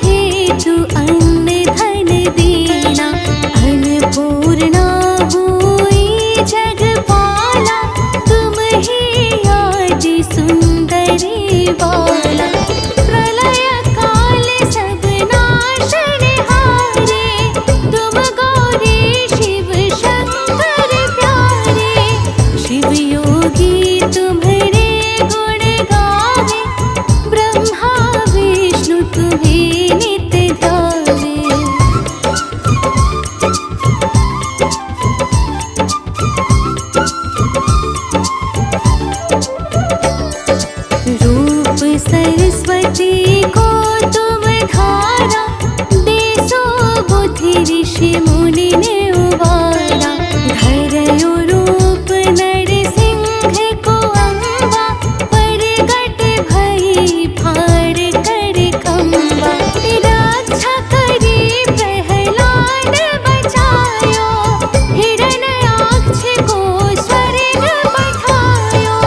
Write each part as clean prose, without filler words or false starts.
हेतु अन्न धन देना, अन्नपूर्णा हुई जगपाला, तुम ही आदि सुंदरी बाला। प्रलय काल सब नाशनहारे, तुम गौरी शिव शंकर प्यारे। शिव योगी तुम्हारे गुण गावे, ब्रह्मा विष्णु तुम्हें नित्य ध्यावे। रूप सरस्वती को तुम धारा, बेसो बुद्धि ऋषि मुनि ने उबारा। धरयो रूप नरसिंह को अम्बा, परगट भई फाड़ कर खम्बा। रक्षा करी प्रहलाद बचायो, हिरण्याक्ष को स्वर्ग पठायो।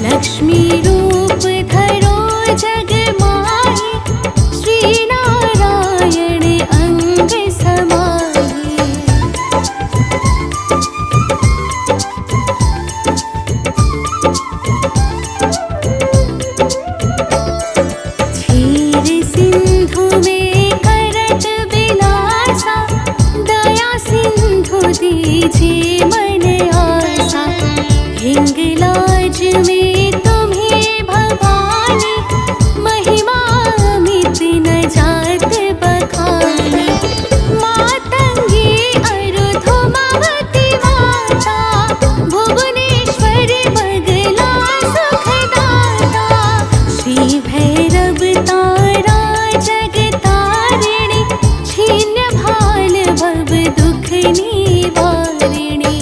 लक्ष्मी रूप धरो जग माही, श्री नारायण अंग समाही। क्षीर सिंधु में करत विलासा, दया सिंधु दीजिए मन आसा। हिंगलाज में तुम्हें भवानी, महिमा अमित न जात बखानी। मातंगी अरुधुमावती माता, भुवनेश्वर बगला सुखदाता। श्री भैरव तारा जगतारिणी, छीन्य भाल भव दुख निवारिणी।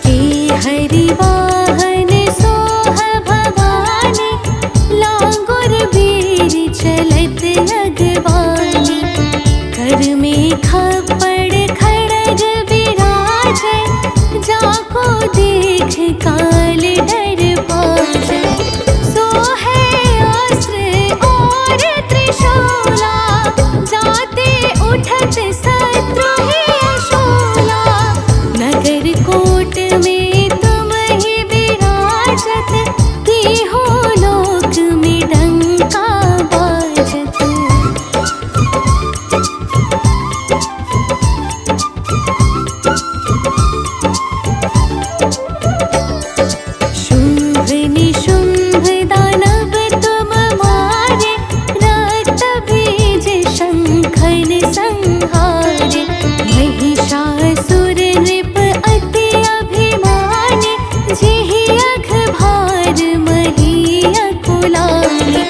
के हरि वाहन सोह भवानी, लांगुर वीर चलत अगवानी। कर में खप्पड़ खड़ग विराजै, जाको देख काल डर भाजै। सोहे अस्त्र और त्रिशूला, जाते उठत शत्रु ही शूला। नगर कोट में तुम ही विराजत, तीहों लोक में डंका बाजत। शुंभ निशुंभ दानव तुम मारे, रक्त बीज शंखन संहारे। महिषासुर नृप अति अभिमानी, जेहि अघ भार मही अकुलानी।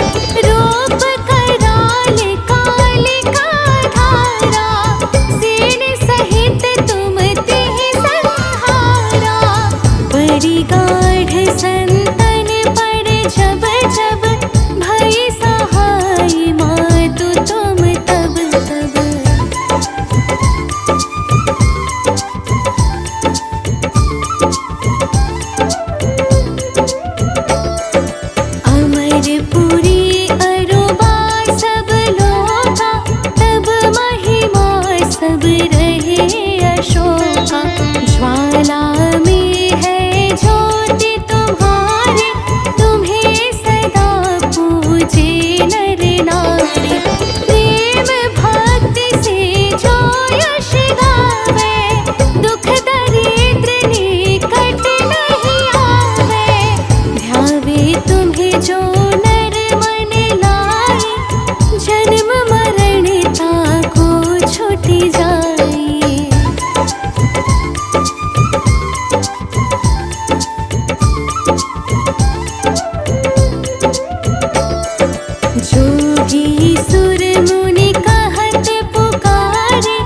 रूप कराल कालिका धारा, सेन सहित तुम तिहि संहारा। बड़ी गाढ़ संतन पर जब जब, भई सहाय मातु तुम तब तब। अमरपुरी अरुबा सब लोका, तब महिमा सब रहे अशोका। ज्वाला में है ज्योति तुम्हारी, तुम्हें सदा पूजे नर नारी। प्रेम भक्ति से जो यश गावे, दुख दरिद्र निकट नहीं आवे। ध्यावे तुम्हें जो नर मन लाई, जन्म मरण ताको छूटि जाई। जोगी सुर मुनि कहत पुकारे,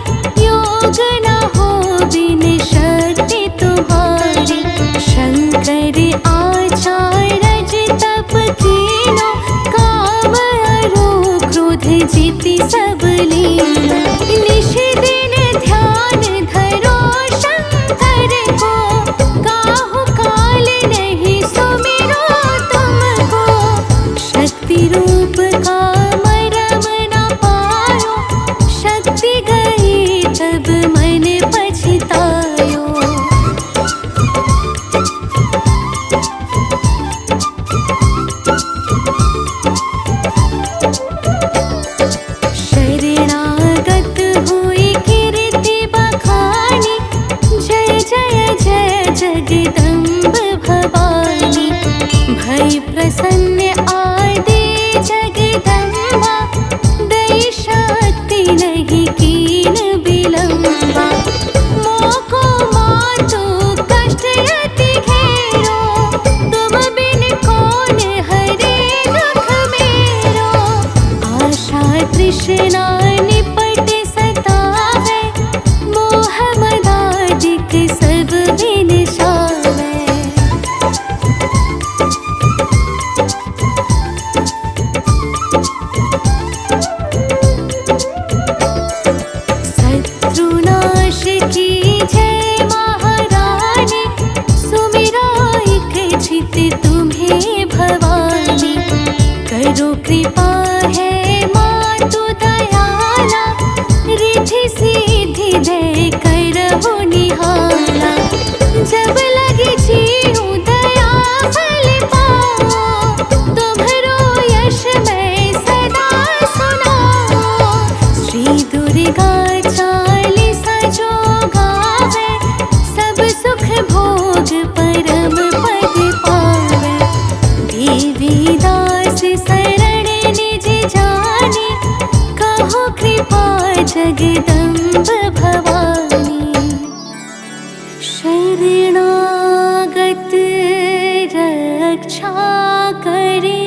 योग न हो बिन शक्ति तुम्हारी। शंकर आचार्य तप कीनो, काम अरो क्रोध जीति सब लीनो। निश दिन ध्यान धरो शंकर को, जगदम्ब भवानी। भई प्रसन्न आदि जगदम्बा, दई शक्ति नहीं कीन विलम्बा। मोको मातु कष्ट अति घेरो, तुम बिन कौन हरे दुख मेरो। आशा तृष्णा निपट सतावे, मोह मदादिक सब विनशावे। शत्रुनाश की जय महारानी, सुमिरा एक चित तुम्हें भवानी। करो कृपा है मातु दयाला, रिद्धि सिद्धि दे करहु निहाला। जब लगी जीऊँ दया फल पाओ, तुम्हरो यश मैं सदा सुनाओ। श्री दुर्गा चालीसा जो गावे, सब सुख भोग परम पद पावे। देवी दास शरण निज जानी, कहो कृपा जगदम्ब भवानी। शरणागत रक्षा करे,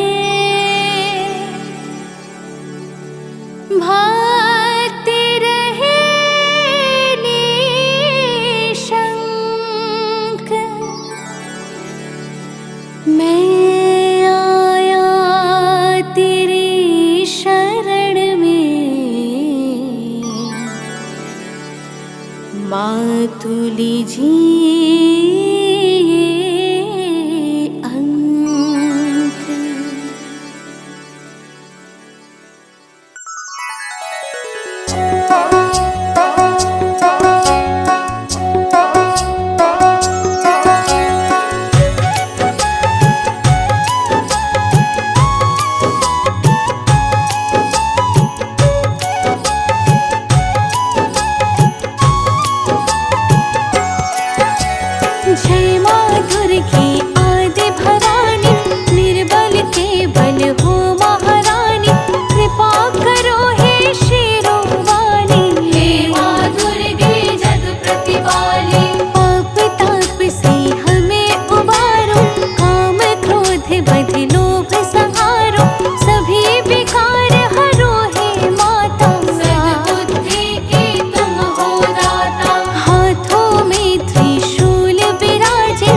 भक्ति रहे निशंक। मैं आया तेरी शरण में, मातु लीजिए अंक। जय माँ दुर्गे आदि भवानी, निर्बल के बल हो महारानी। कृपा करो हे शेरों वाली, हे माँ दुर्गे जग प्रतिपाली। पाप ताप से हमें उबारो, काम क्रोध बध लोभ संहारो। सभी विकार हरो हे माता, सद्बुद्धि की तुम हो दाता। हाथों में त्रिशूल विराजे,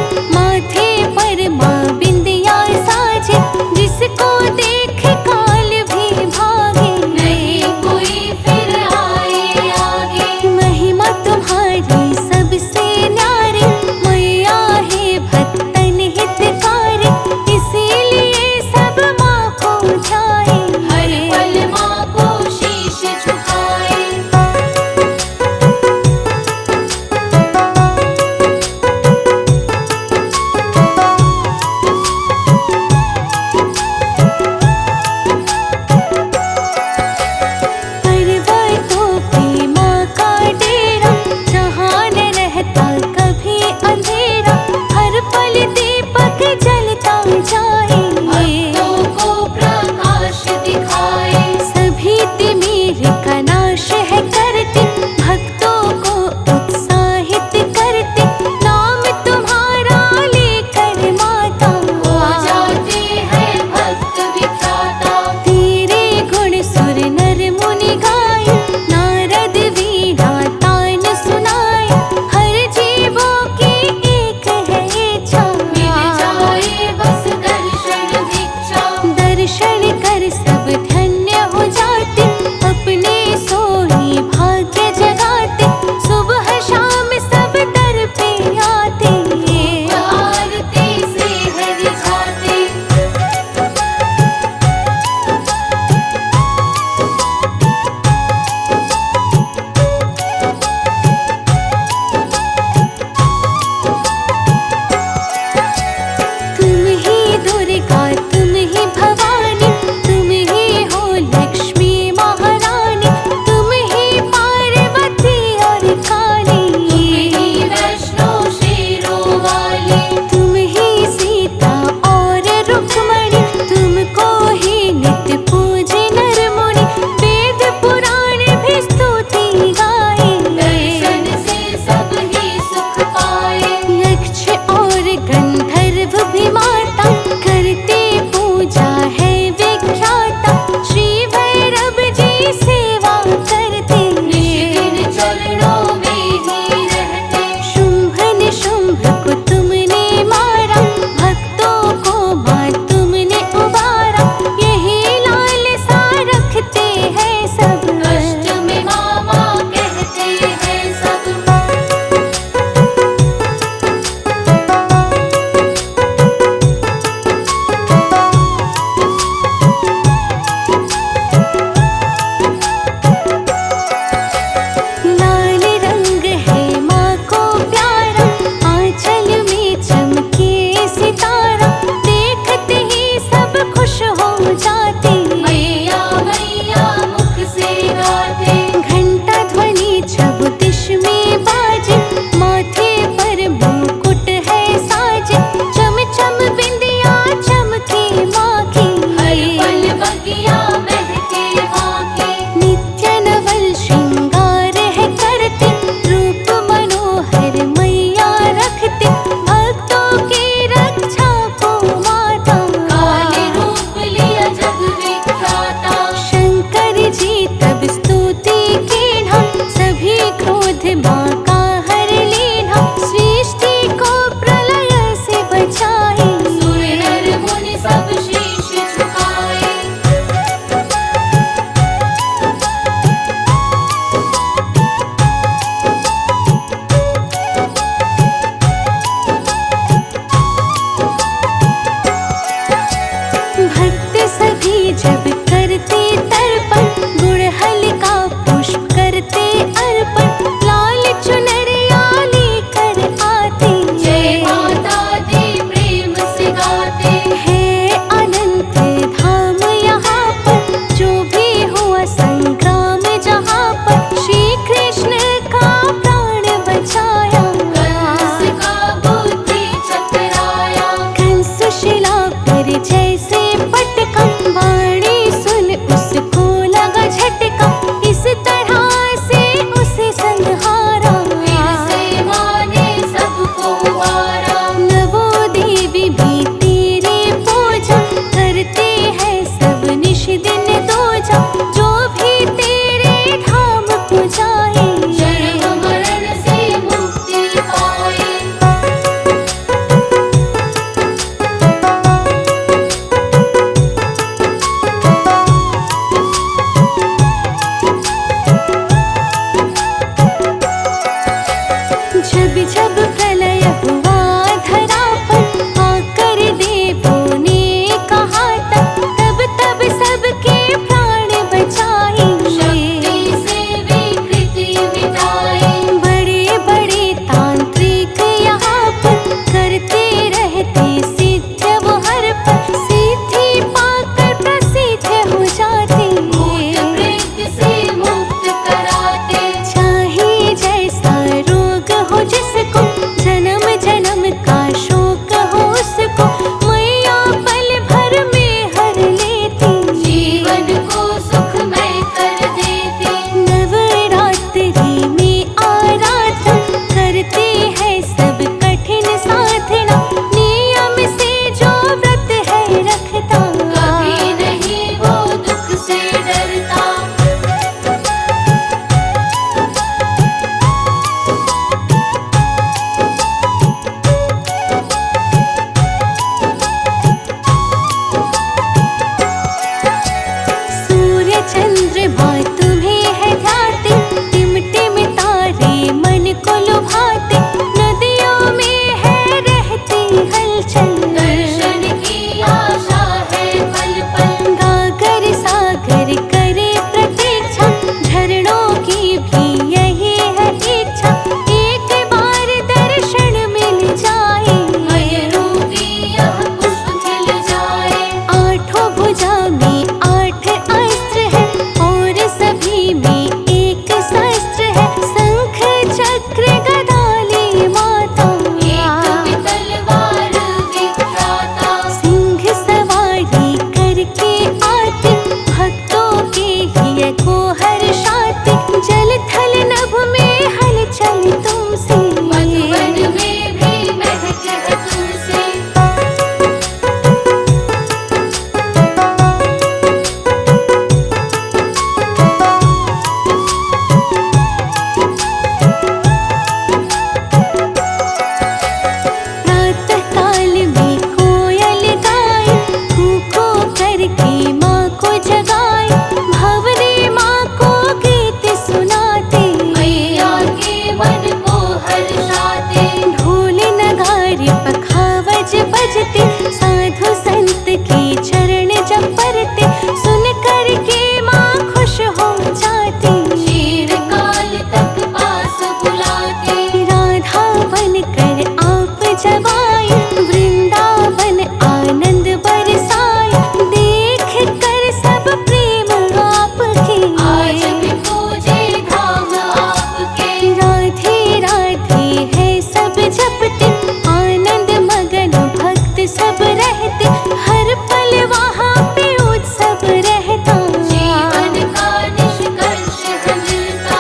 वृंदावन आनंद बरसाए, देख कर सब प्रेम आपके। आज भी पूजे धाम आपके। राधे राधे है सब जपते, आनंद मगन भक्त सब रहते, हर पल वहाँ पे उत्सव रहता। जीवन का निष्कर्ष है मिलता।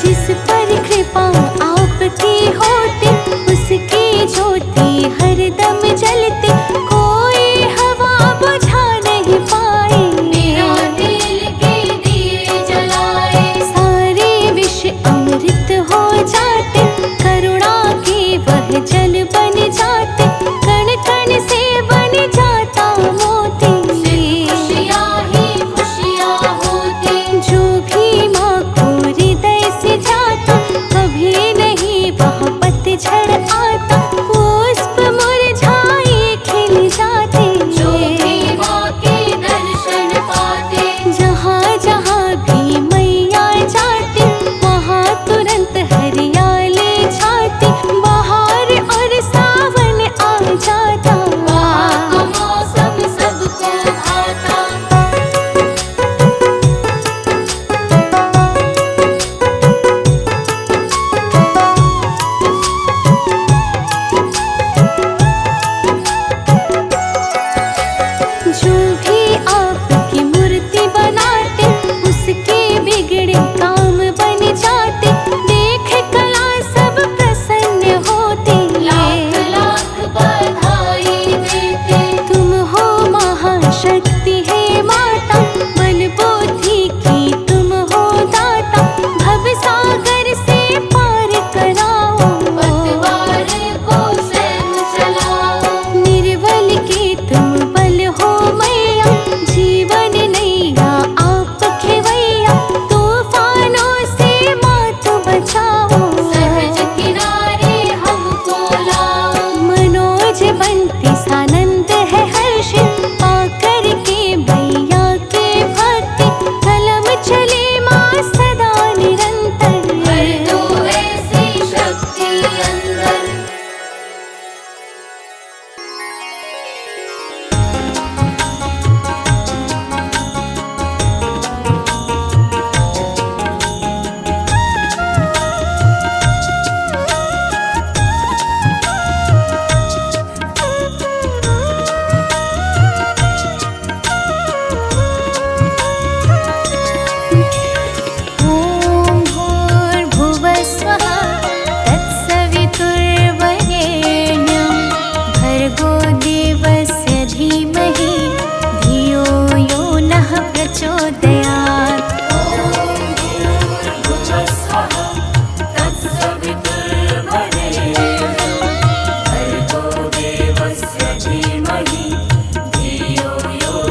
जिस पर कृपा आपकी होती, उसकी ज्योति हरदम जलती, कोई हवा बुझा नहीं पाए। बिना तेल के दिए जलाए, सारे विष अमृत हो जाते, करुणा के वह जल बन जाते, कण कण से बन जाता मोती। खुशियाँ ही खुशियाँ होती, जो भी माँ को हृदय से जाता, कभी नहीं वह पतझड़ आता, पुष्प मुरझाए खिल जाते। जो भी माँ के दर्शन पाते, जहाँ जहाँ भी मैया जाती, वहाँ तुरंत हरियाली छाती, बहार और सावन आ जाता। वहाँ का मौसम सबको भाता। जो भी आपकी मूर्ति बनाते, उसके बिगड़े काम बन जाते, देख कला सब प्रसन्न होते। लाख लाख बधाई देते, तुम हो महाशक्ति है माता, बल बुद्धि की तुम हो दाता, भव सागर से पार कराओ, पतवार को स्वयं चलाओ। निर्बल के तुम बल हो मैया, जीवन नैया आप खेवैया, तूफानों से मात बचाओ, सहज किनारे हमको लाओ। मनोज बंटी सानंद है हर्षित, पाकर के मैया के भक्ति, कलम चले माँ सदा निरंतर, भर दो ऐसी शक्ति अंदर। ॐ भूर्भुवः स्वः, तत्सवितुर्वरेण्यं, भर्गो देवस्य धीमहि, धियो यो नः प्रचोदयात्। ॐ भूर्भुवः स्वः, तत्सवितुर्वरेण्यं, भर्गो देवस्य धीमहि, धियो यो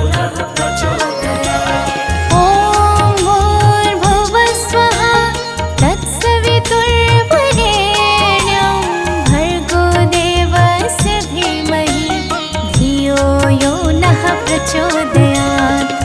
नः प्रचोदयात्।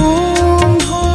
ॐ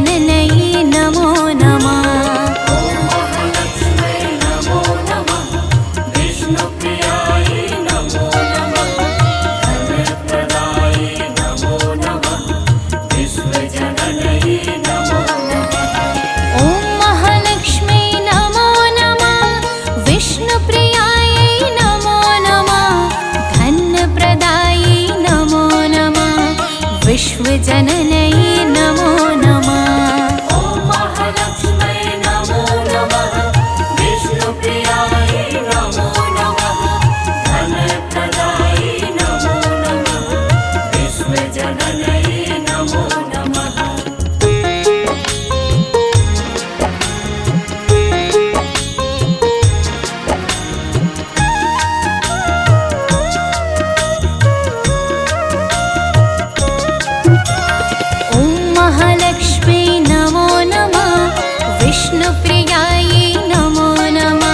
विश्वजननयै नमो नमः। विश्वजननयै नमो नमः। ॐ महालक्ष्म्यै नमो नमः। विष्णुप्रियायै नमो नमः। धनप्रदायै नमो नमः। विश्वजननयै नमो नमः। महालक्ष्म्यै नमो नमः। विष्णुप्रियायै नमो नमः। धनप्रदायै नमो नमः। विश्वजननयै नमो नमः। ॐ महालक्ष्म्यै नमो नमः। विष्णुप्रियायै नमो नमः।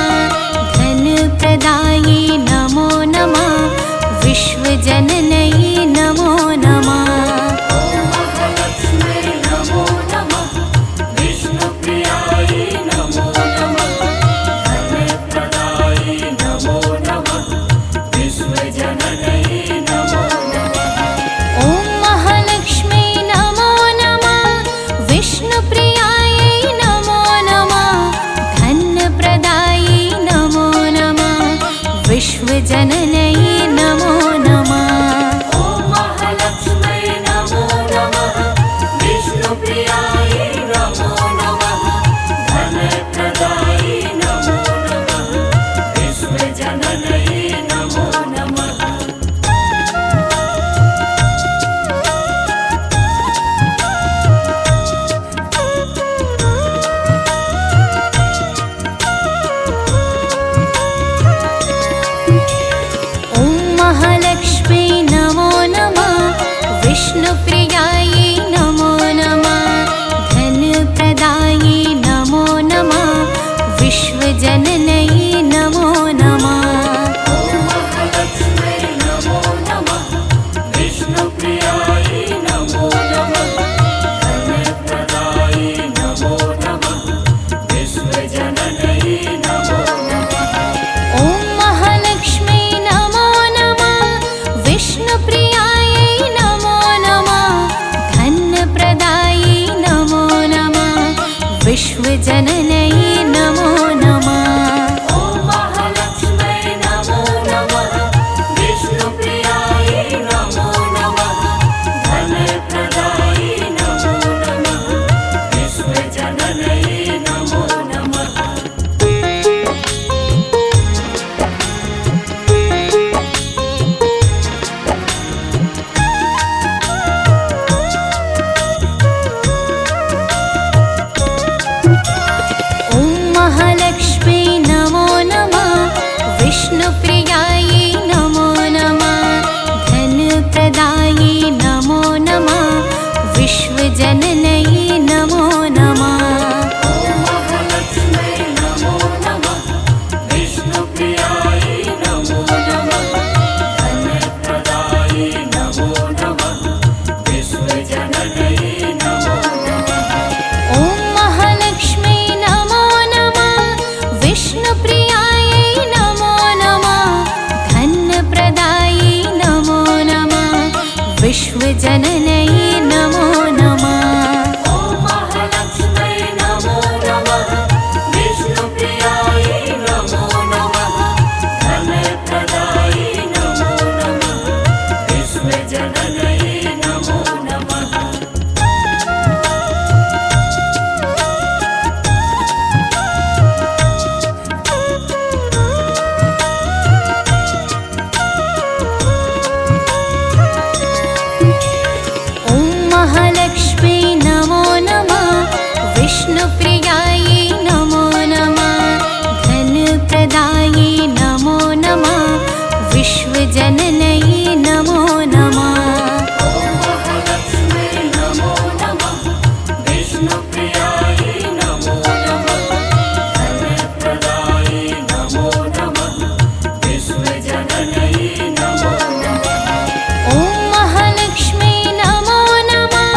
धनप्रदायै नमो नमः। विश्वजननयै नमो नमः। ॐ महालक्ष्म्यै नमो नमः। विष्णुप्रियायै नमो नमः। धनप्रदायै नमो नमः। विश्वजननयै नमो नमः। ॐ महालक्ष्म्यै नमो नमः। विष्णुप्रियायै नमो नमः। धनप्रदायै नमो नमः। विश्वजननयै नमो नमः। ॐ महालक्ष्म्यै नमो नमः। विष्णुप्रियायै नमो नमः। धनप्रदायै नमो नमः। विश्वजननयै नमो नमः। ॐ महालक्ष्म्यै नमो नमः। विष्णुप्रियायै नमो नमः। धनप्रदायै नमो नमः। विश्वजननयै नमो नमः। ॐ महालक्ष्म्यै नमो नमः। विष्णुप्रियायै नमो नमः। धनप्रदायै नमो नमः। विश्वजननयै नमो नमः। ॐ महालक्ष्म्यै नमो नमः। विष्णुप्रियायै नमो नमः। धनप्रदायै नमो नमः। विश्वजननयै नमो नमः। ॐ महालक्ष्म्यै नमो नमः। विष्णुप्रियायै नमो नमः। धनप्रदायै नमो नमः। विश्वजननयै नमो नमः। ॐ महालक्ष्म्यै नमो नमः। विष्णुप्रियायै नमो नमः। धनप्रदायै नमो नमः। विश्वजननयै नमो नमः। ॐ महालक्ष्म्यै नमो नमः। विष्णुप्रियायै नमो नमः। धनप्रदायै नमो नमः। विश्वजननयै नमो नमः। ॐ महालक्ष्म्यै नमो नमः। विष्णुप्रियायै नमो नमः। धनप्रदायै नमो नमः। विश्वजननयै नमो नमः। ॐ महालक्ष्म्यै नमो नमः। विष्णुप्रियायै नमो नमः। धनप्रदायै नमो नमः। विश्वजननयै नमो नमः। ॐ महालक्ष्म्यै नमो नमः। विष्णुप्रियायै नमो नमः। धनप्रदायै नमो नमः। विश्वजननयै नमो नमः। ॐ महालक्ष्म्यै नमो नमः।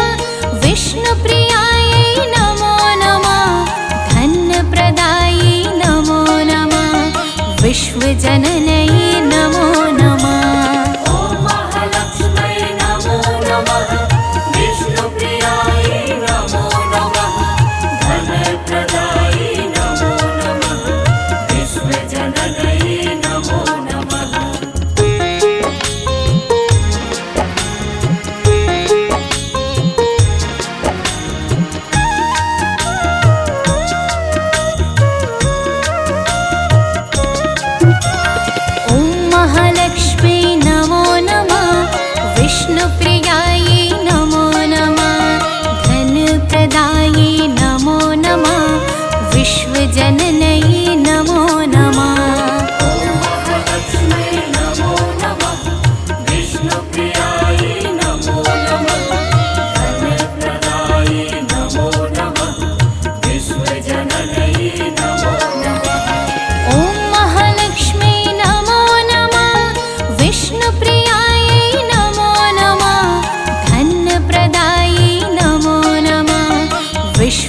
विष्णुप्रियायै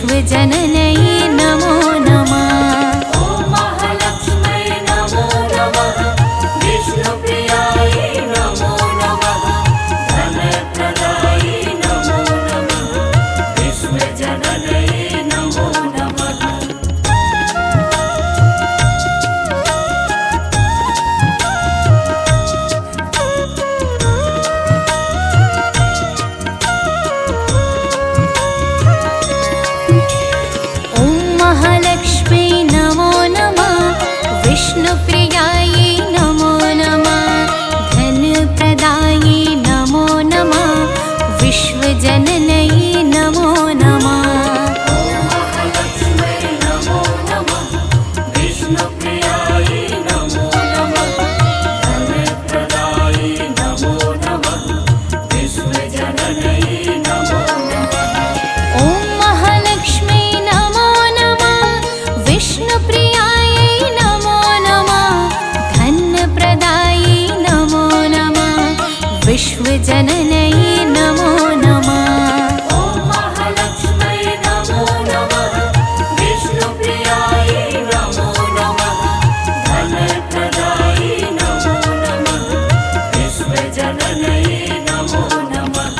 विश्वजनन्यै नमो नमः ॐ महालक्ष्मै नमो नमः विष्णुप्रियायै नमो नमः धनप्रदायै नमो नमः विश्वजनन्यै नमो नमः महालक्ष्मी नमो नमः विष्णुप्रियायै नमो नमः धनप्रदायै नमो नमः विश्वजनन्यै नमो नमः महालक्ष्मै नमो नमः विष्णुप्रियायै नमो नमः धनप्रदायै नमो नमः विश्वजनन्यै नमो नमः ॐ महालक्ष्मी नमो नमः विष्णुप्रियायै नमो नमः धनप्रदायै नमो नमः विश्वजनन्यै नमो नमः ॐ महालक्ष्मै नमो नमः विष्णुप्रियायै नमो नमः धनप्रदायै नमो नमः विश्वजनन्यै नमो नमः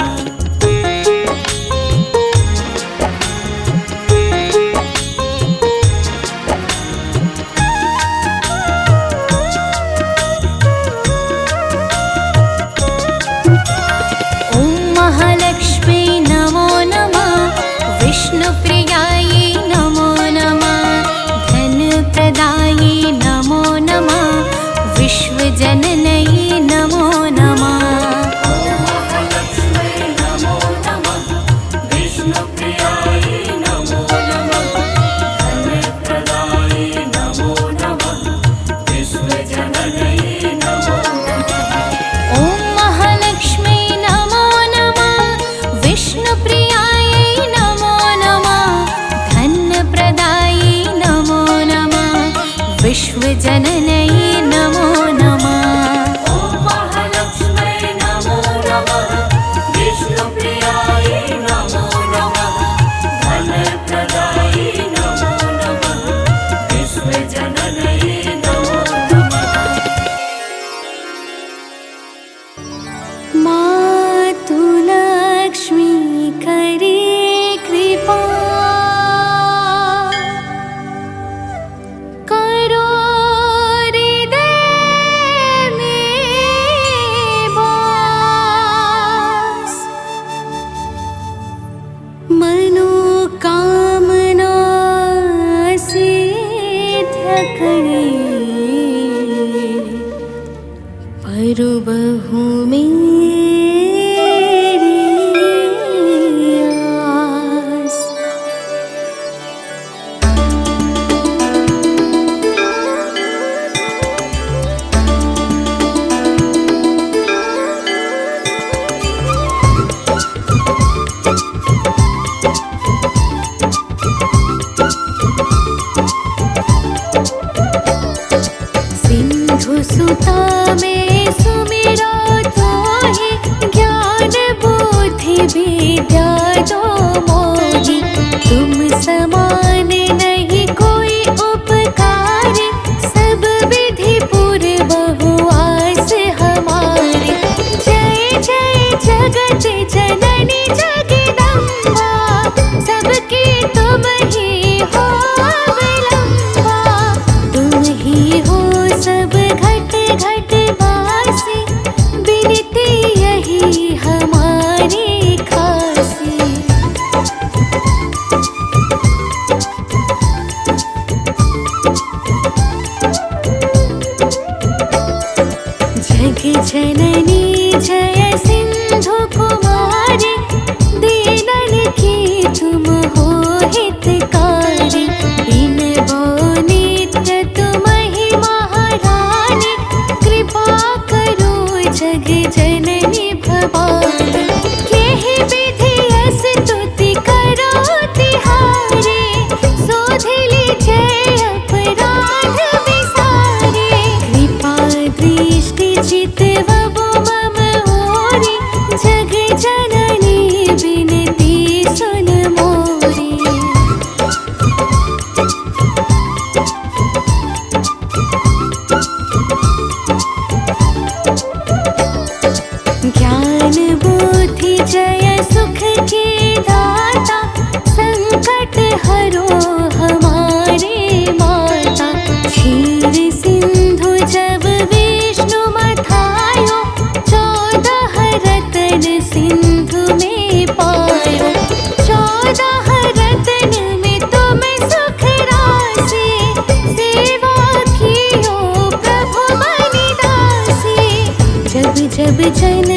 ॐ महालक्ष्मी नमो नमः विष्णुप्रियायै नमो नमः धनप्रदायै नमो नमः विश्वजनन्यै नमो नमः महालक्ष्मै नमो नमः विष्णुप्रियायै नमो नमः धनप्रदायै नमो नमः विश्वजनन्यै नमो नमः ॐ महालक्ष्मी नमो नमः विष्णुप्रियायै नमो नमः धनप्रदायै नमो नमः विश्वजनन्यै नमो नमः ॐ महालक्ष्मै नमो नमः विष्णुप्रियायै नमो नमः धनप्रदायै नमो नमः विश्वजनन्यै नमो नमः मातु लक्ष्मी करे कृपा करो हृदय में वास मनोकामना सिद्ध करे परबहु मेरी आस सिंधु सुता में सुमिरो तोहि ज्ञान बुद्धि विद्या दो मोहि तुम समान नहीं कोई उपकार सब विधि पूर्वहु आस हमारे जय जय जगत जननी जगदम्बा सबकी तुम ही हो अवलंबा तुम ही हो सब घट घट वासी बिनती यही हमारी खासी जग जननी जय सिंधु कुमारी दीनन की तुम हो हितकारी बिन नित्य तुम ही महारानी कृपा करो जग जननी भवानी यही विधि स्तुति करो तिहारी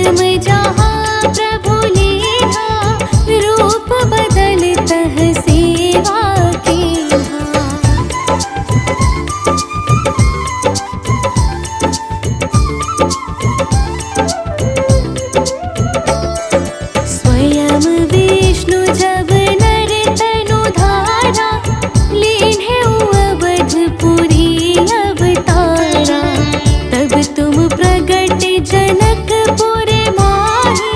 जन्म जहाँ प्रभु लीना, रूप बदलतः सेवा कीन्हा। स्वयं विष्णु जब नर तनु धारा, लीन्हे अवधपुरी अवतारा। तब तुम प्रगट जनकपुर माही,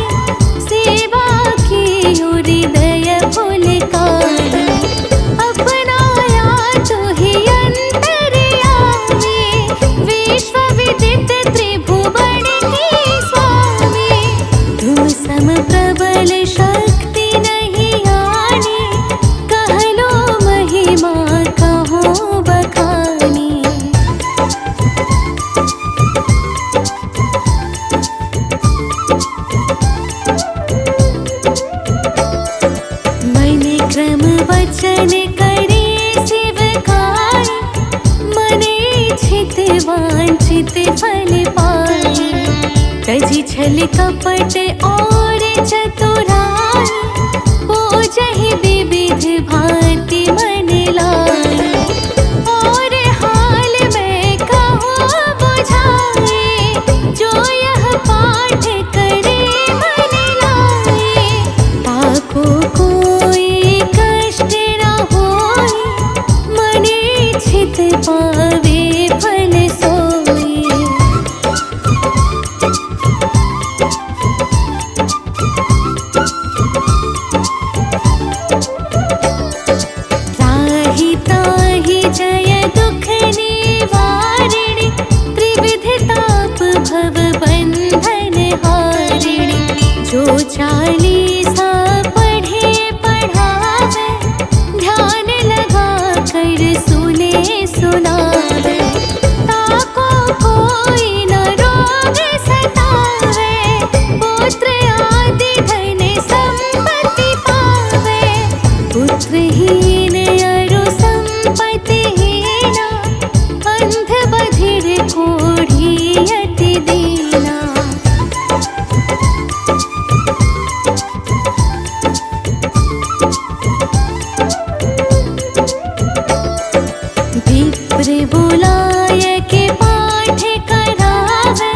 सेवा की हृदय फुलकारी। अपनाया तो ही अंतर्यामी, विश्व विदित त्रिभुवन के स्वामी। तुम सम प्रबल शक्ति नहीं आनी, कह लो महिमा कहो बखानी। मन क्रम वचन करे सेवकाई, मने इच्छित वांछित फल पाई। तजी छल कपट और चतुराई, पूजहि विविध भांति मन लाई। और हाल में कहो बुझाए, जो यह पाठ करे मन लाए। ताको कोई कष्ट न होई, मने इच्छित पावे फल सोई। त्राहि ताहि जय दुख निवारिणि, त्रिविध ताप भव बंधन हारिणि। जो चालीसा पढ़े पढ़ावे, ध्यान लगा कर सुने सुनावे। ताको कोई न रोग सतावे, पुत्र आदि धन संपत्ति पावे। पुत्रहीन अरु संपत्तिहीना, अंध बधिर कोढ़ी अति दीना। विप्र बुलाय के पाठ करावे,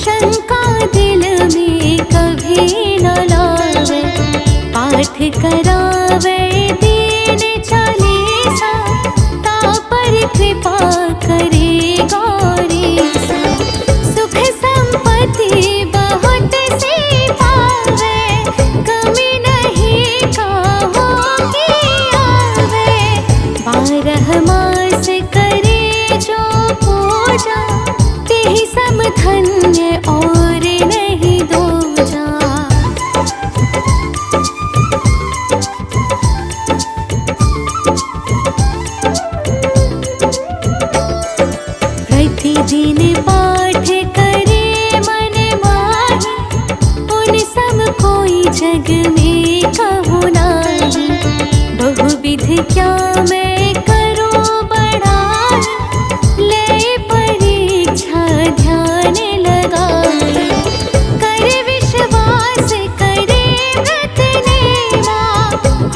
शंका दिल में कभी न लावे। पाठ करावे दीन चालीसा, तापर कृपा करे गौरीसा। सुख संपत्ति बहुत से पावे, कमी नहीं काहो की आवे। 12 मास करे जो पूजा, तेहि सम धन्य और नहीं दूजा। प्रतिदिन पाठ करे मन माही, उन सम कोई जग में कहु नाही। बहुविध क्या मैं करूं बढ़ाई, ले परीक्षा ध्यान लगाई। कर विश्वास करे व्रत नेमा,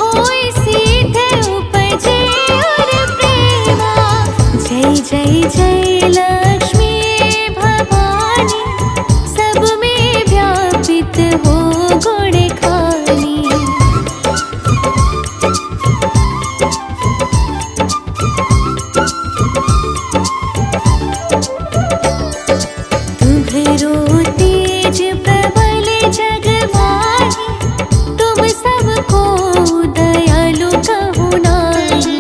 होय सीधे उपजे और प्रेमा। जय जय जय लक्ष्मी भवानी, सब में व्यापित हो गुण खानी। तुम्हरो तेज प्रबल जग माही, तुम सबको दयालु कहु नाही।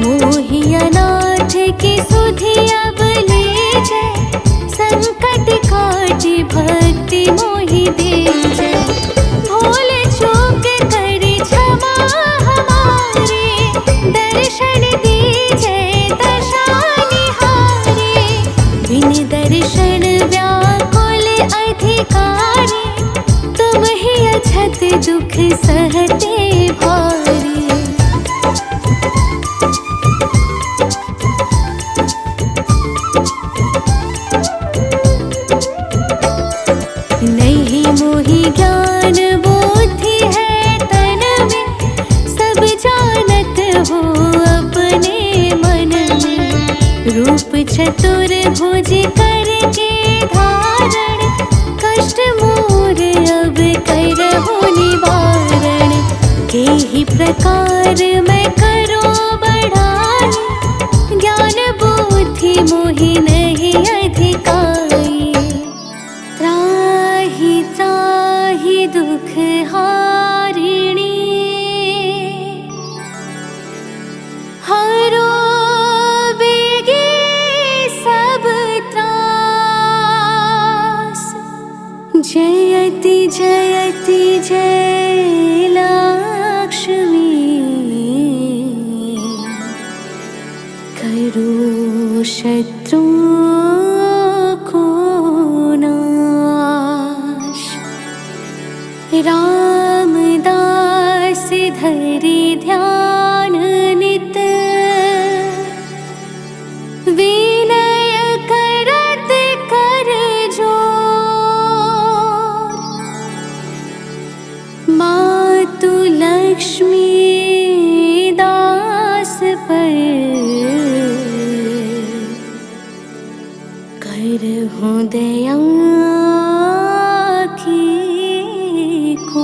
मोहि अनाथ की सुधि अब लीजै, संकट काटि भक्ति मोहि दीजै। भूल चूक करि क्षमा हमारी, दर्शन दीजै दशा निहारी। बिन दर्शन व्याकुल अधिकारी, तुम ही अछत दुख सहते भारी। नहीं रूप चतुर्भुज करके धारण, कष्ट मोर अब करहु निवारण। के ही प्रकार मैं करो बढ़ाई, ज्ञान बुद्धि मोहि नहीं अधिकाई। त्राहि त्राहि दुख हारिणी, हरो बेगे सब त्रास। जयति जयति जय लक्ष्मी, करो शत्रुओं को नाश। रामदास धरि ध्यान नित, विनय करत कर जोर। मातु लक्ष्मी दास पर, करहु दया की को।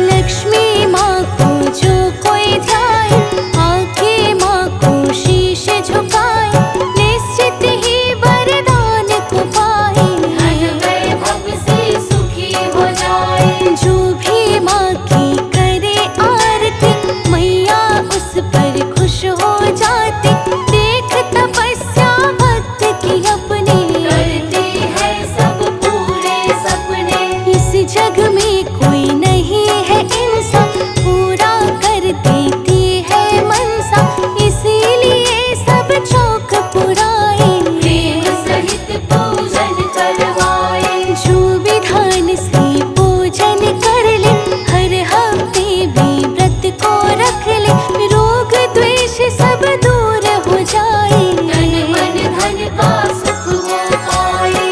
लक्ष्मी माँ को जो कोई ध्याए, आंखें माँ को शीश झुकाए, निश्चित ही वरदान को पाए। धन वैभव से सुखी हो जाए। जो भी माँ की करे आरती, मैया उस पर खुश हो जाती। देख तपस्या भक्त की अपने, करती है सब पूरे सपने। इस जग में कोई नहीं है इंसान, पूरा कर देती है मनसा। इसीलिए सब चौक पुराए, प्रेम सहित पूजन करवाए। जो विधान से पूजन कर ले, हर हफ्ते भी व्रत को रख ले। रोग द्वेष सब दूर हो जाए, तन मन धन का सुख वो पाए।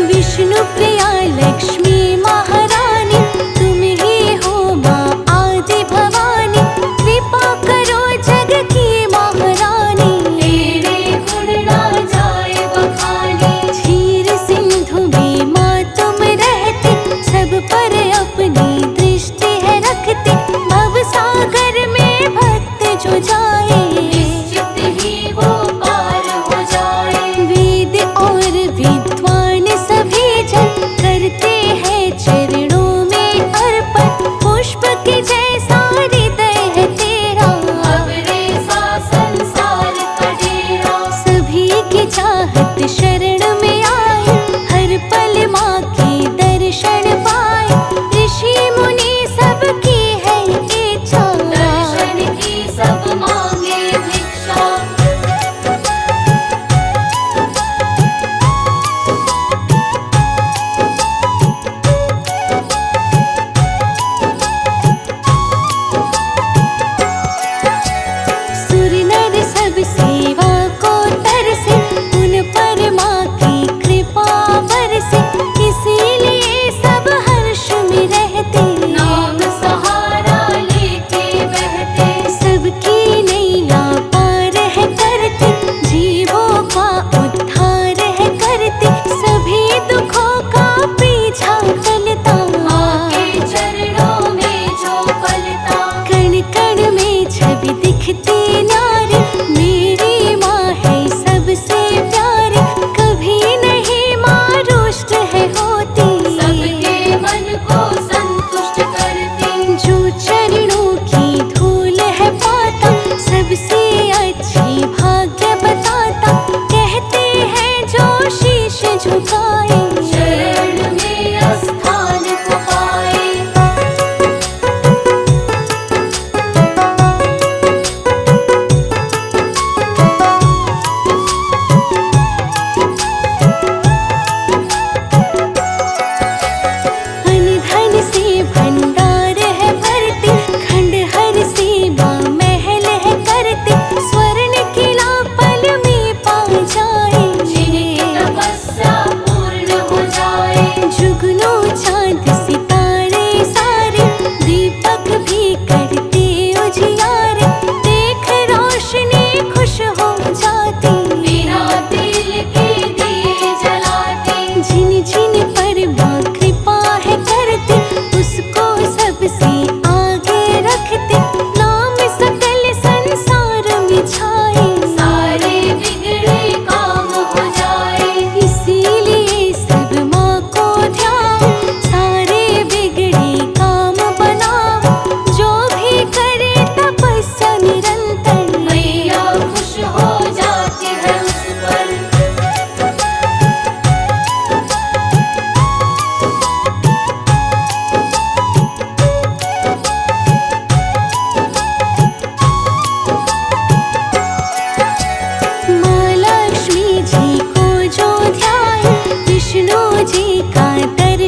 विष्णु प्रिया लक्ष्मी महारानी, तुम ही हो माँ आदि भवानी। कृपा करो जग की महारानी, तेरे गुण ना जाए बखाने। क्षीर सिंधु में माँ तुम रहती, सब पर अपनी दृष्टि है रखती। भव सागर में भक्त जो जाए, निश्चित ही वो पार हो जाए। वेद और विद्वान सभी जन करते हैं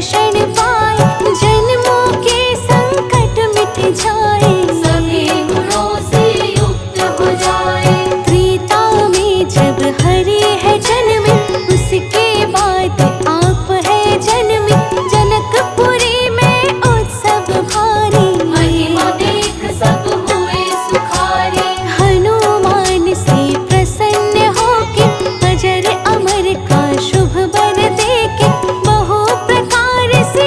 दर्शन पाए, जन्मों के संकट मिट जाए, सभी गुणों से युक्त हो जाए। त्रेता में जब हरि है जन्मे, उसके बाद आप है जन्मे, जनकपुरी में उत्सव भारी, महिमा देख सब हुए सुखारे। हनुमान से प्रसन्न होके, अजर अमर का शुभ वर देके, बहु प्रकार से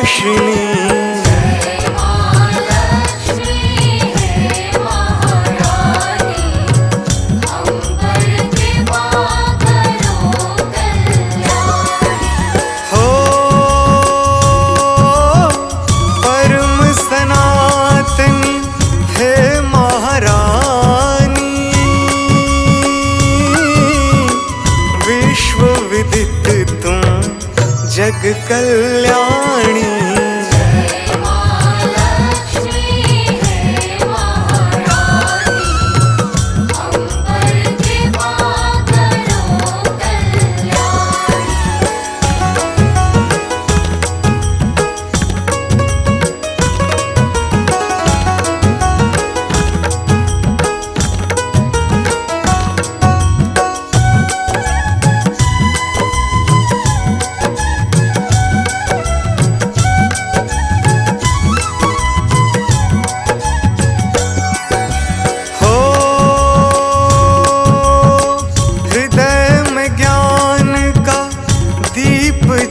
रोशनी। हो परम सनातनी हे महारानी, विश्व विदित तुम जग कल्याणी।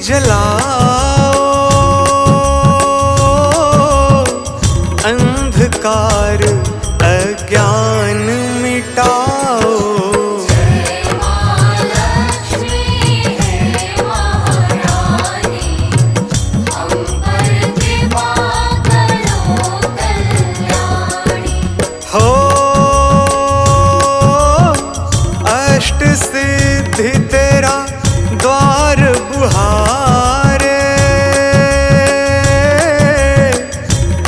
जलाओ अंधकार अज्ञान मिटाओ। हो अष्ट सिद्धि तेरा द्वार बुहारे,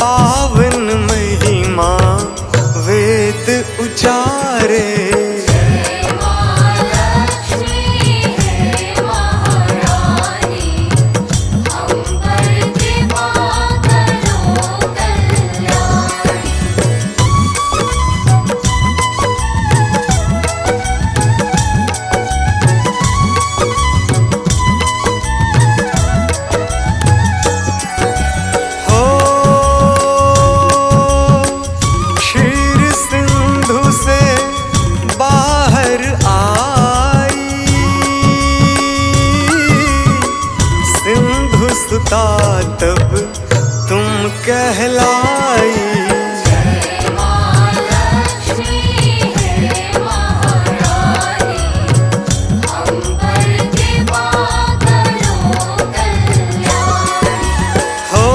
पावन महिमा वेद उचारे। तब तुम कहलाई। हो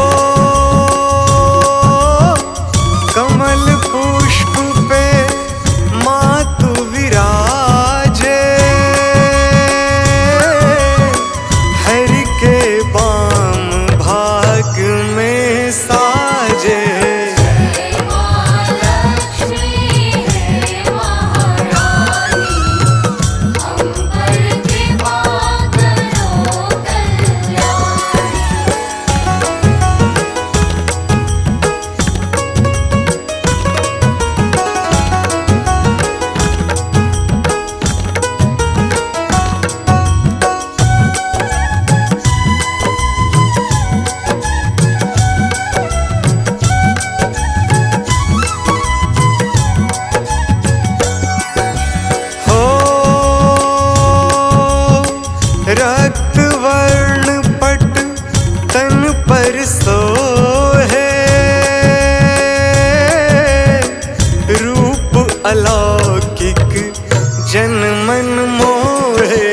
कमल पुष्प पे मातु विराजे, हरि के बाम भाग में साजे। रक्त वर्ण पट तन पर सोहे, रूप अलौकिक जन मन मोहे।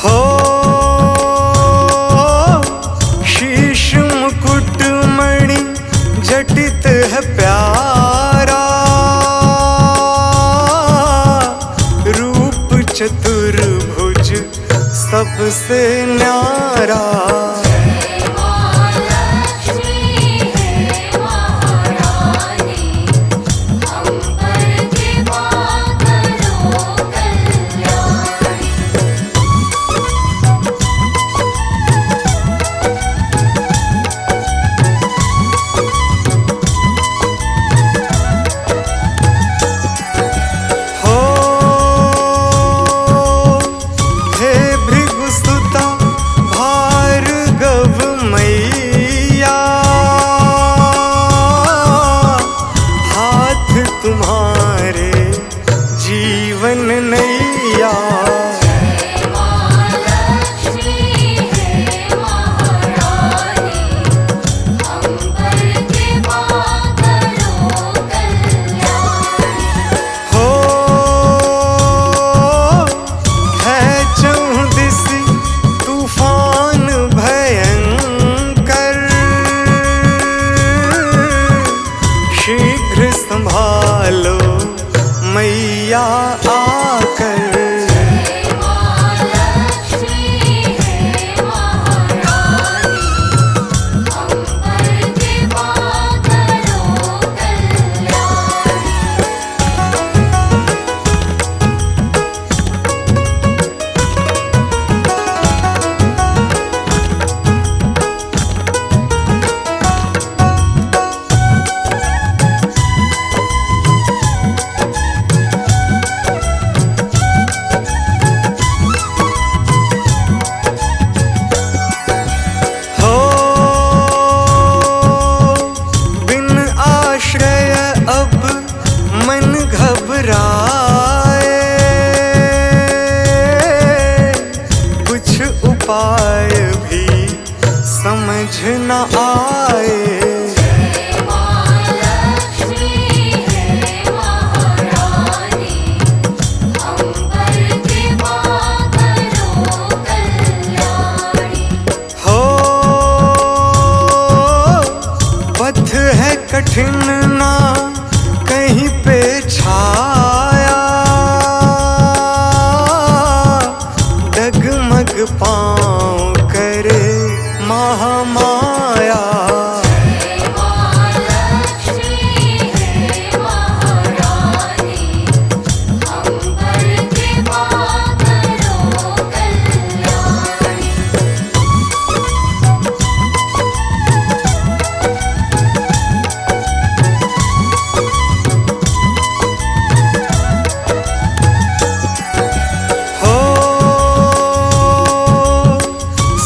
हो जटित है प्यारा, रूप चतुर्भुज सबसे न्यारा। भार समझ न आए। कठिन ना कहीं पे छाया, डगमग पाँव करे महामाया।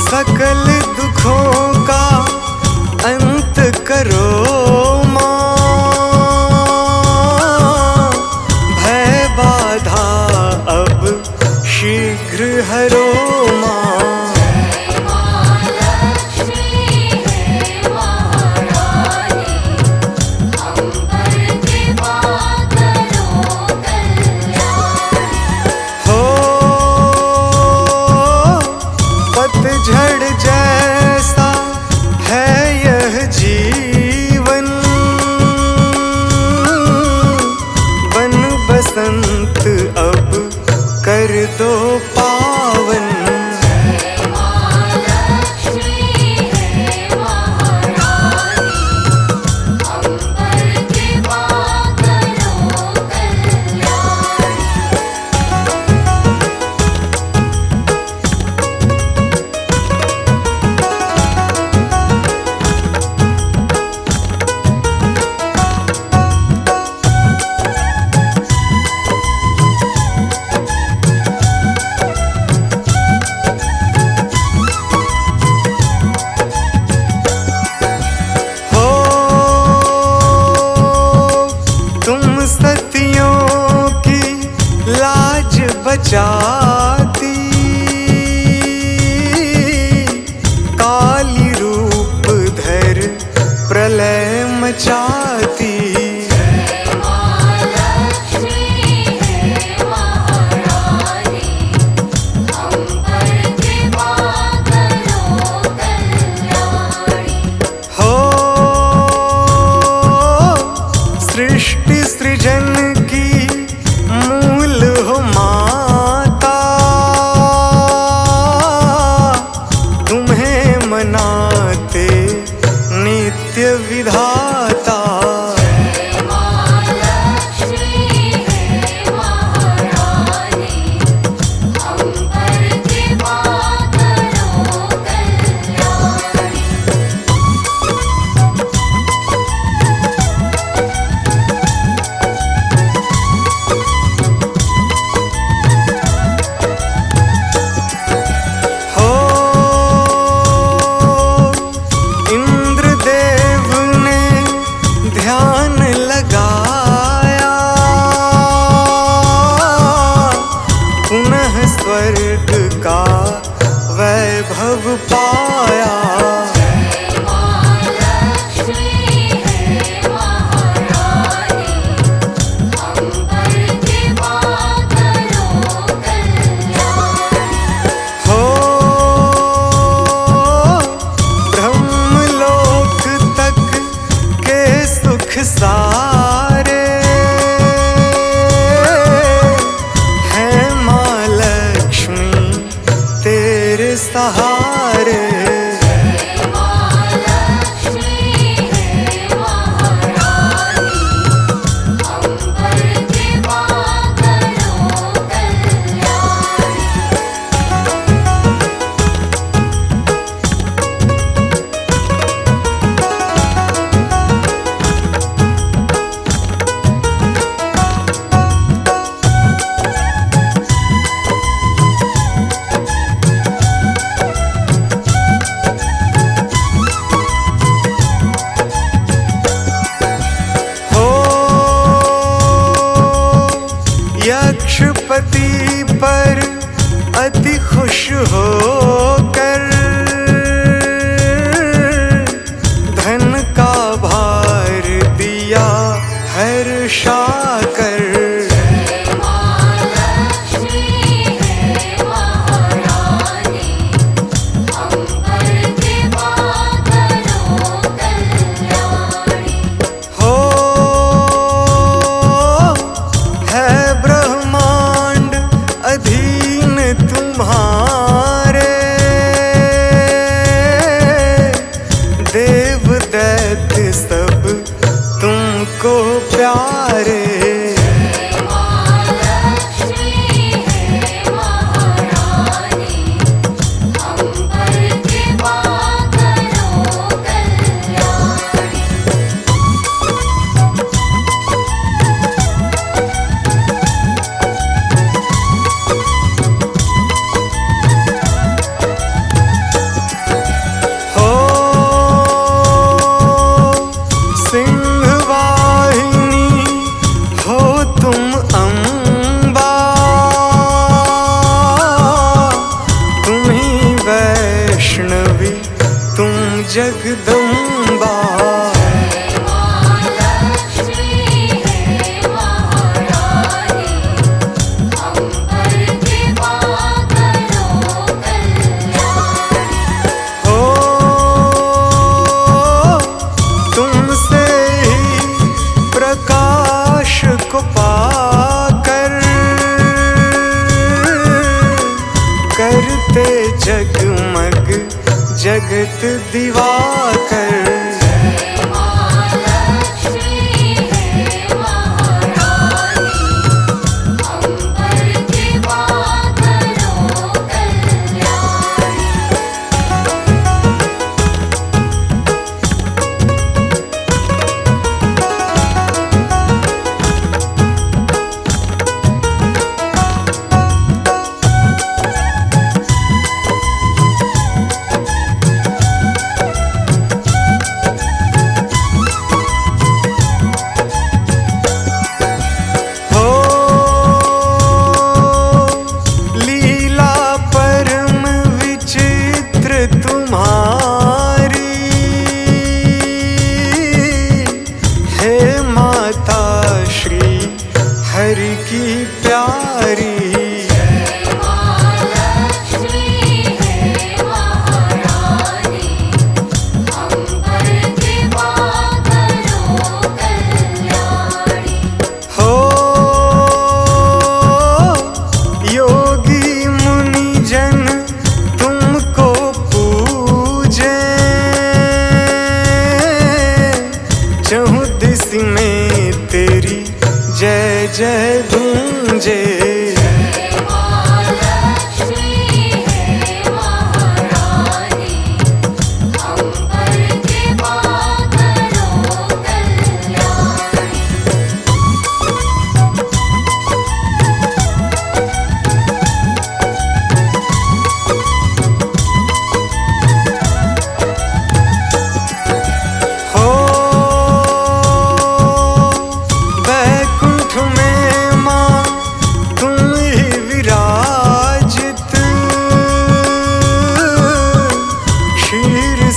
सकल दुखों का अंत करो माँ, भय बाधा अब शीघ्र हरो माँ। पतझड़ जैसा है यह जीवन, बन बसंत अब कर दो पावन। सतियों की लाज बचाती, काली रूप धर प्रलय मचाती। सृष्टि सृजन की मूल हो माता, तुम्हें मनाते नित्य विधाता। जगदम्बा। को पाकर करते जगमग जगत दिवाकर। जय गूंजे।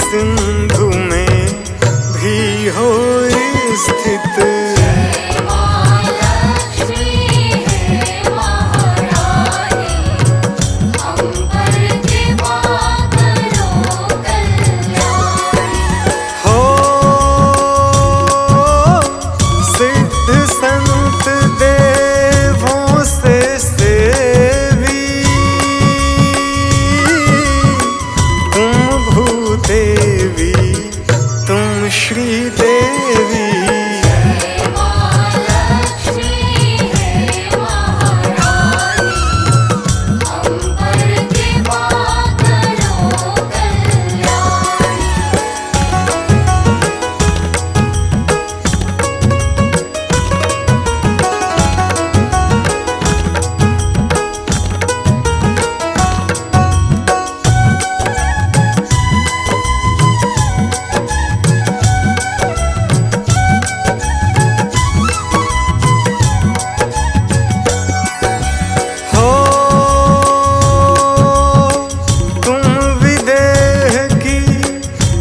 सिंधु में भी हो स्थित। हो सिद्ध संत देवों से सेवी तुम भूदेवी तुम श्री देवी।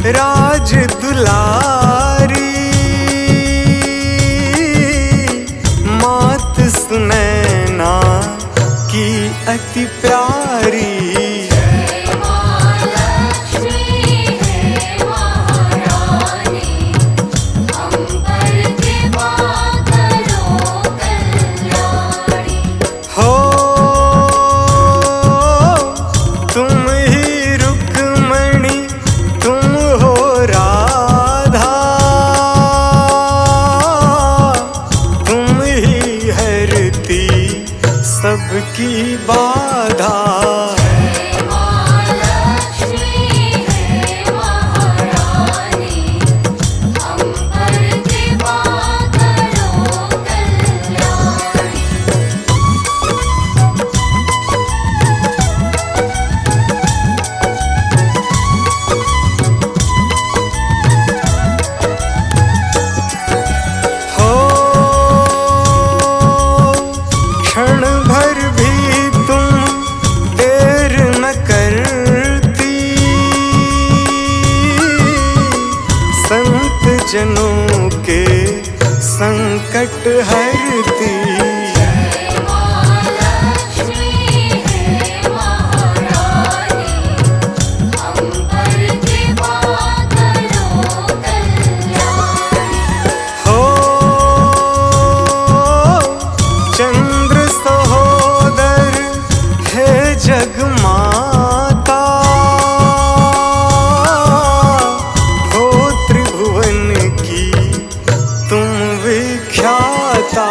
राज दुलारी मात सुनैना की अति प्यारी। हो तुम ही रुक्मणी तुम हो राधा जनों के संकट हरती। जगमाता हो त्रिभुवन की तुम विख्याता।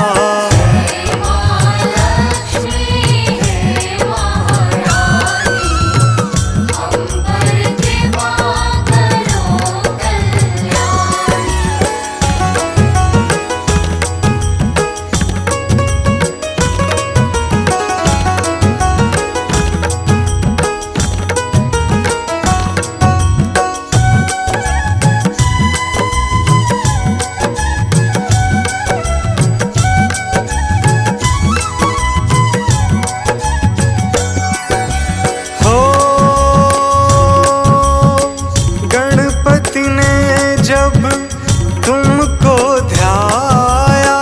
तुमको ध्याया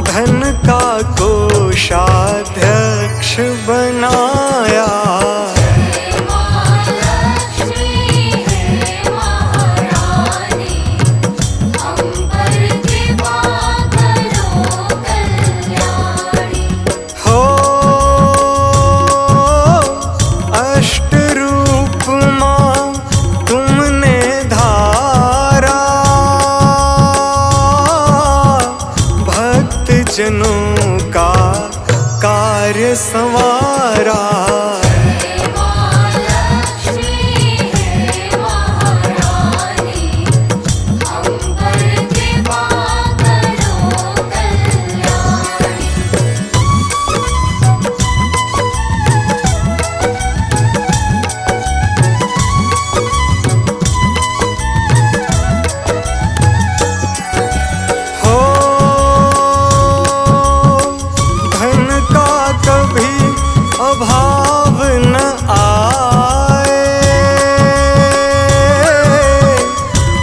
धन का कोषाध्यक्ष बनाया। हो अष्ट रूप मां तुमने धारा भक्त जनों का कार्य संवारा। अभाव न आए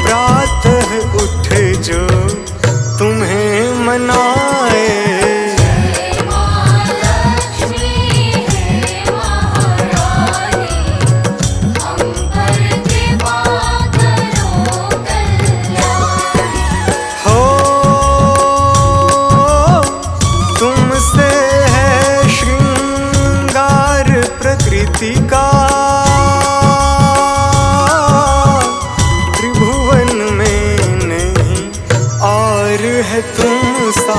प्रातः उठ जो तुम्हें मनाए। हो तुमसे है श्रृंगार प्रकृति का त्रिभुवन में नहीं और है तुम सा।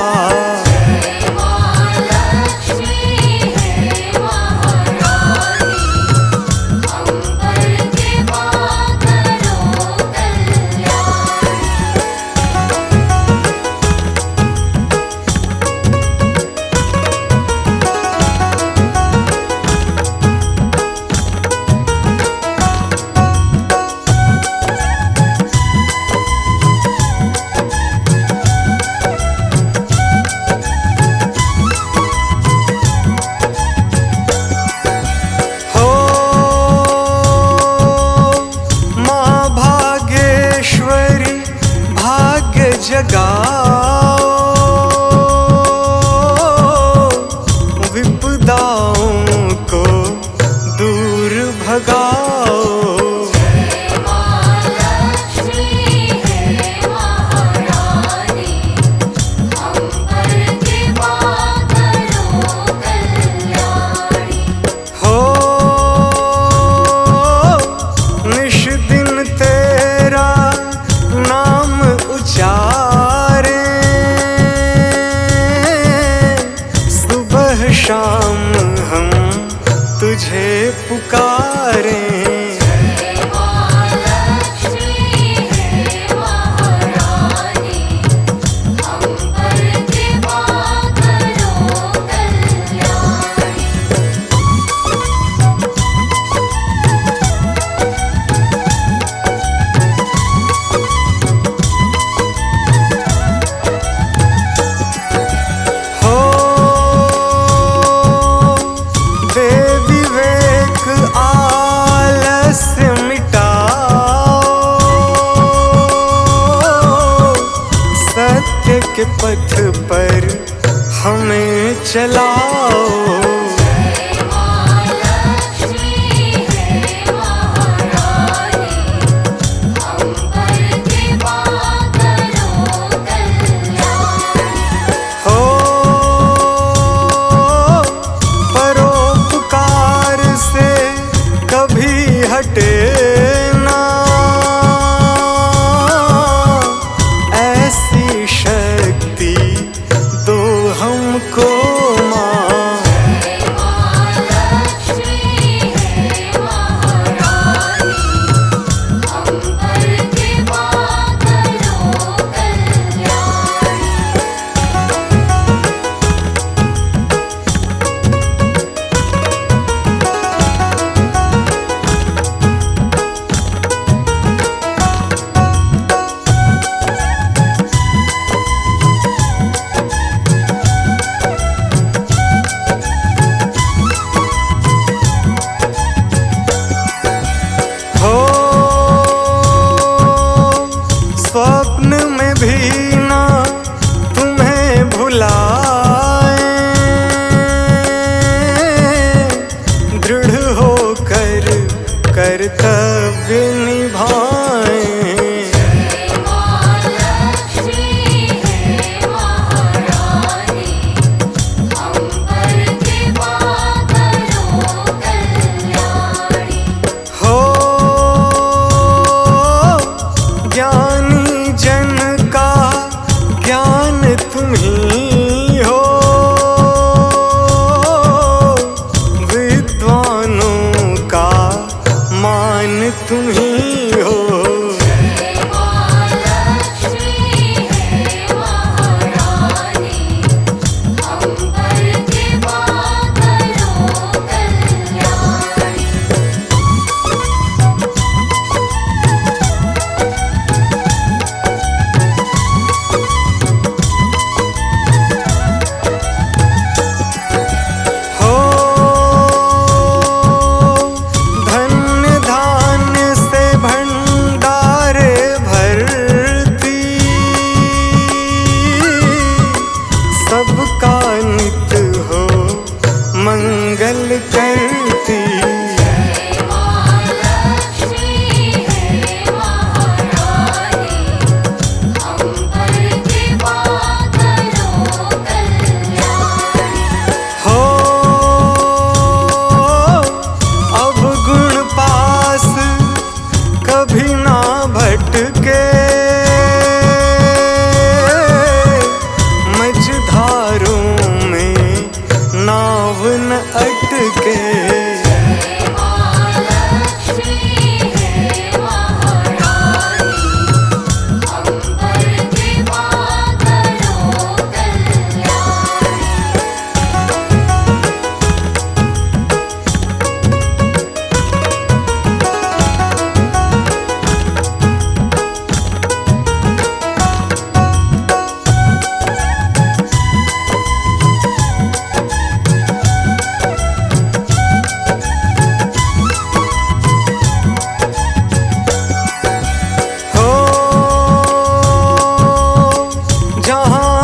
जगाओ विपदाओं को दूर भगाओ। हो निश दिन तेरा नाम उचारे सुबह शाम हम तुझे पुकारें। के पथ पर हमें चलाओ। हटे ना ऐसी शक्ति दो हमको माँ। स्वप्न में भी ना तुम्हें भुलाए, दृढ़ होकर कर्तव्य निभाए। तुम ही हो सबका नित हो मंगल करती। हो अब गुण पास कभी ना भटके, नाव न अटके।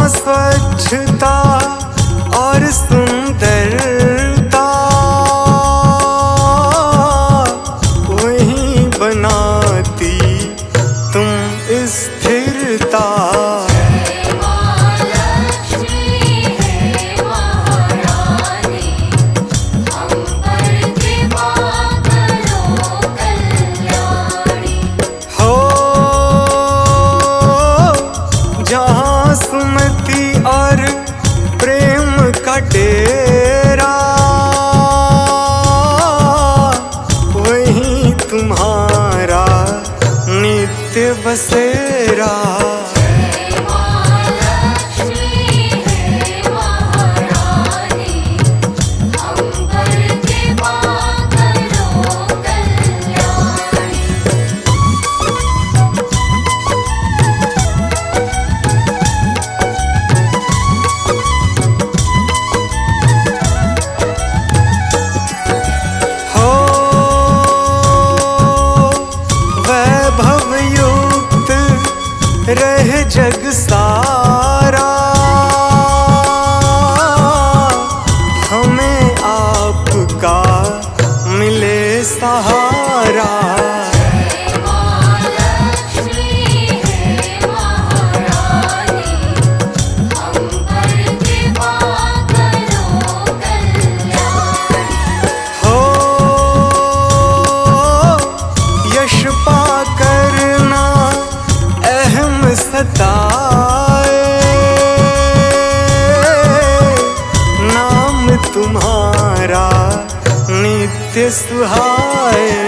स्वच्छता और सुंदरता वही बनाती तुम स्थिरता। हो जहाँ सुमति और प्रेम का डेरा वही तुम्हारा नित्य बसेरा। रहे जग सारा सुहाए